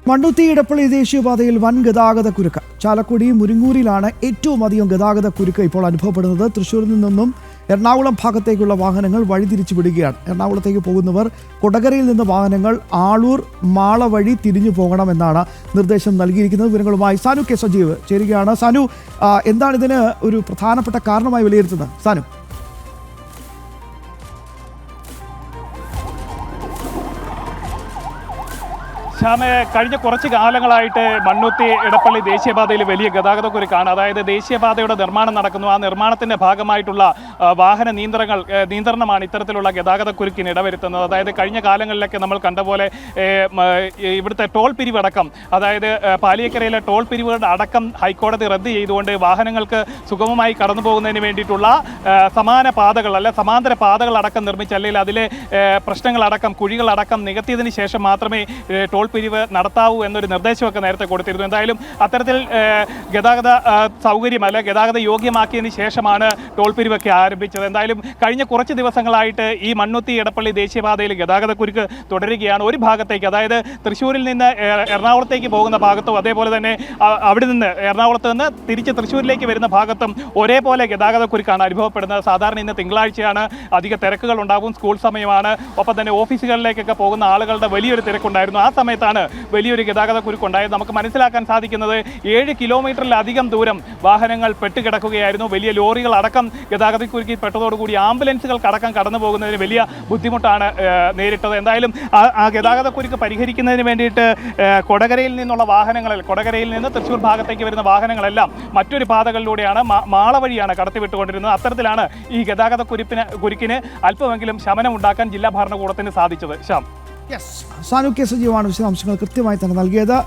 മണ്ണുത്തി ഇടപ്പള്ളി ദേശീയപാതയിൽ വൻ ഗതാഗത കുരുക്ക്. ചാലക്കുടി മുരിങ്ങൂരിലാണ് ഏറ്റവും അധികം ഗതാഗത കുരുക്ക് ഇപ്പോൾ അനുഭവപ്പെടുന്നത്. തൃശ്ശൂരിൽ നിന്നും എറണാകുളം ഭാഗത്തേക്കുള്ള വാഹനങ്ങൾ വഴിതിരിച്ചു വിടുകയാണ്. എറണാകുളത്തേക്ക് പോകുന്നവർ കൊടകരയിൽ നിന്ന് വാഹനങ്ങൾ ആളൂർ മാള വഴി തിരിഞ്ഞു പോകണമെന്നാണ് നിർദ്ദേശം നൽകിയിരിക്കുന്നത്. വിവരങ്ങളുമായി സാനു കെ സജീവ് ചേരുകയാണ്. സാനു, എന്താണ് ഇതിന് ഒരു പ്രധാനപ്പെട്ട കാരണമായി വിലയിരുത്തുന്നത്? സാനു, കഴിഞ്ഞ കുറച്ച് കാലങ്ങളായിട്ട് മണ്ണുത്തി ഇടപ്പള്ളി ദേശീയപാതയിൽ വലിയ ഗതാഗത കുരുക്കാണ്. അതായത് ദേശീയപാതയുടെ നിർമ്മാണം നടക്കുന്നു. ആ നിർമ്മാണത്തിന്റെ ഭാഗമായിട്ടുള്ള വാഹന നിയന്ത്രണമാണ് ഇത്തരത്തിലുള്ള ഗതാഗത കുരുക്കിന് ഇടവരുത്തുന്നത്. അതായത് കഴിഞ്ഞ കാലങ്ങളിലൊക്കെ നമ്മൾ കണ്ട പോലെ ഇവിടുത്തെ ടോൾ പിരിവടക്കം, അതായത് പാലിയക്കരയിലെ ടോൾ പിരിവുകളുടെ അടക്കം ഹൈക്കോടതി റദ്ദ് ചെയ്തുകൊണ്ട് വാഹനങ്ങൾക്ക് സുഗമമായി കടന്നു പോകുന്നതിന് വേണ്ടിയിട്ടുള്ള സമാന്തര പാതകൾ അടക്കം നിർമ്മിച്ച്, അല്ലെങ്കിൽ അതിലെ പ്രശ്നങ്ങളടക്കം കുഴികളടക്കം നികത്തിയതിന് ശേഷം മാത്രമേ ടോൾ പിരിവ് നടത്താവൂ എന്നൊരു നിർദ്ദേശമൊക്കെ നേരത്തെ കൊടുത്തിരുന്നു. എന്തായാലും അത്തരത്തിൽ ഗതാഗത സൗകര്യം ഗതാഗത യോഗ്യമാക്കിയതിന് ശേഷമാണ് ടോൾ പിരിവൊക്കെ ആരംഭിച്ചത്. എന്തായാലും കഴിഞ്ഞ കുറച്ച് ദിവസങ്ങളായിട്ട് ഈ മണ്ണുത്തി ഇടപ്പള്ളി ദേശീയപാതയിൽ ഗതാഗത കുരുക്ക് തുടരുകയാണ്. ഒരു ഭാഗത്തേക്ക്, അതായത് തൃശ്ശൂരിൽ നിന്ന് എറണാകുളത്തേക്ക് പോകുന്ന ഭാഗത്തും അതേപോലെ തന്നെ അവിടെ നിന്ന് എറണാകുളത്ത് നിന്ന് തിരിച്ച് തൃശ്ശൂരിലേക്ക് വരുന്ന ഭാഗത്തും ഒരേപോലെ ഗതാഗത കുരുക്കാണ് അനുഭവപ്പെടുന്നത്. സാധാരണ ഇന്ന് തിങ്കളാഴ്ചയാണ്, അധിക തിരക്കുകൾ ഉണ്ടാകും, സ്കൂൾ സമയമാണ്, ഒപ്പം തന്നെ ഓഫീസുകളിലേക്കൊക്കെ പോകുന്ന ആളുകളുടെ വലിയൊരു തിരക്കുണ്ടായിരുന്നു. ആ സമയത്താണ് വലിയൊരു ഗതാഗത കുരുക്കുണ്ടായത്. നമുക്ക് മനസ്സിലാക്കാൻ സാധിക്കുന്നത് 7 കിലോമീറ്ററിലധികം ദൂരം വാഹനങ്ങൾ പെട്ടുകിടക്കുകയായിരുന്നു. വലിയ ലോറികൾ അടക്കം ഗതാഗത കുരുക്കിൽ പെട്ടതോടുകൂടി ആംബുലൻസുകൾക്കടക്കം കടന്നു പോകുന്നതിന് വലിയ ബുദ്ധിമുട്ടാണ് നേരിട്ടത്. എന്തായാലും ആ ഗതാഗത കുരുക്ക് പരിഹരിക്കുന്നതിന് വേണ്ടിയിട്ട് കൊടകരയിൽ നിന്ന് തൃശ്ശൂർ ഭാഗത്തേക്ക് വരുന്ന വാഹനങ്ങളെല്ലാം മറ്റൊരു പാതകളിലൂടെയാണ്, മാള വഴിയാണ് കടത്തിവിട്ടുകൊണ്ടിരുന്നത്. അത്തരത്തിലാണ് ഈ ഗതാഗത കുരുക്കിന് അല്പമെങ്കിലും ശമനം ഉണ്ടാക്കാൻ ജില്ലാ ഭരണകൂടത്തിന് സാധിച്ചത്. സാനു കെ സജീവാണ് വിശദാംശങ്ങൾ കൃത്യമായി തന്നെ നൽകിയത്.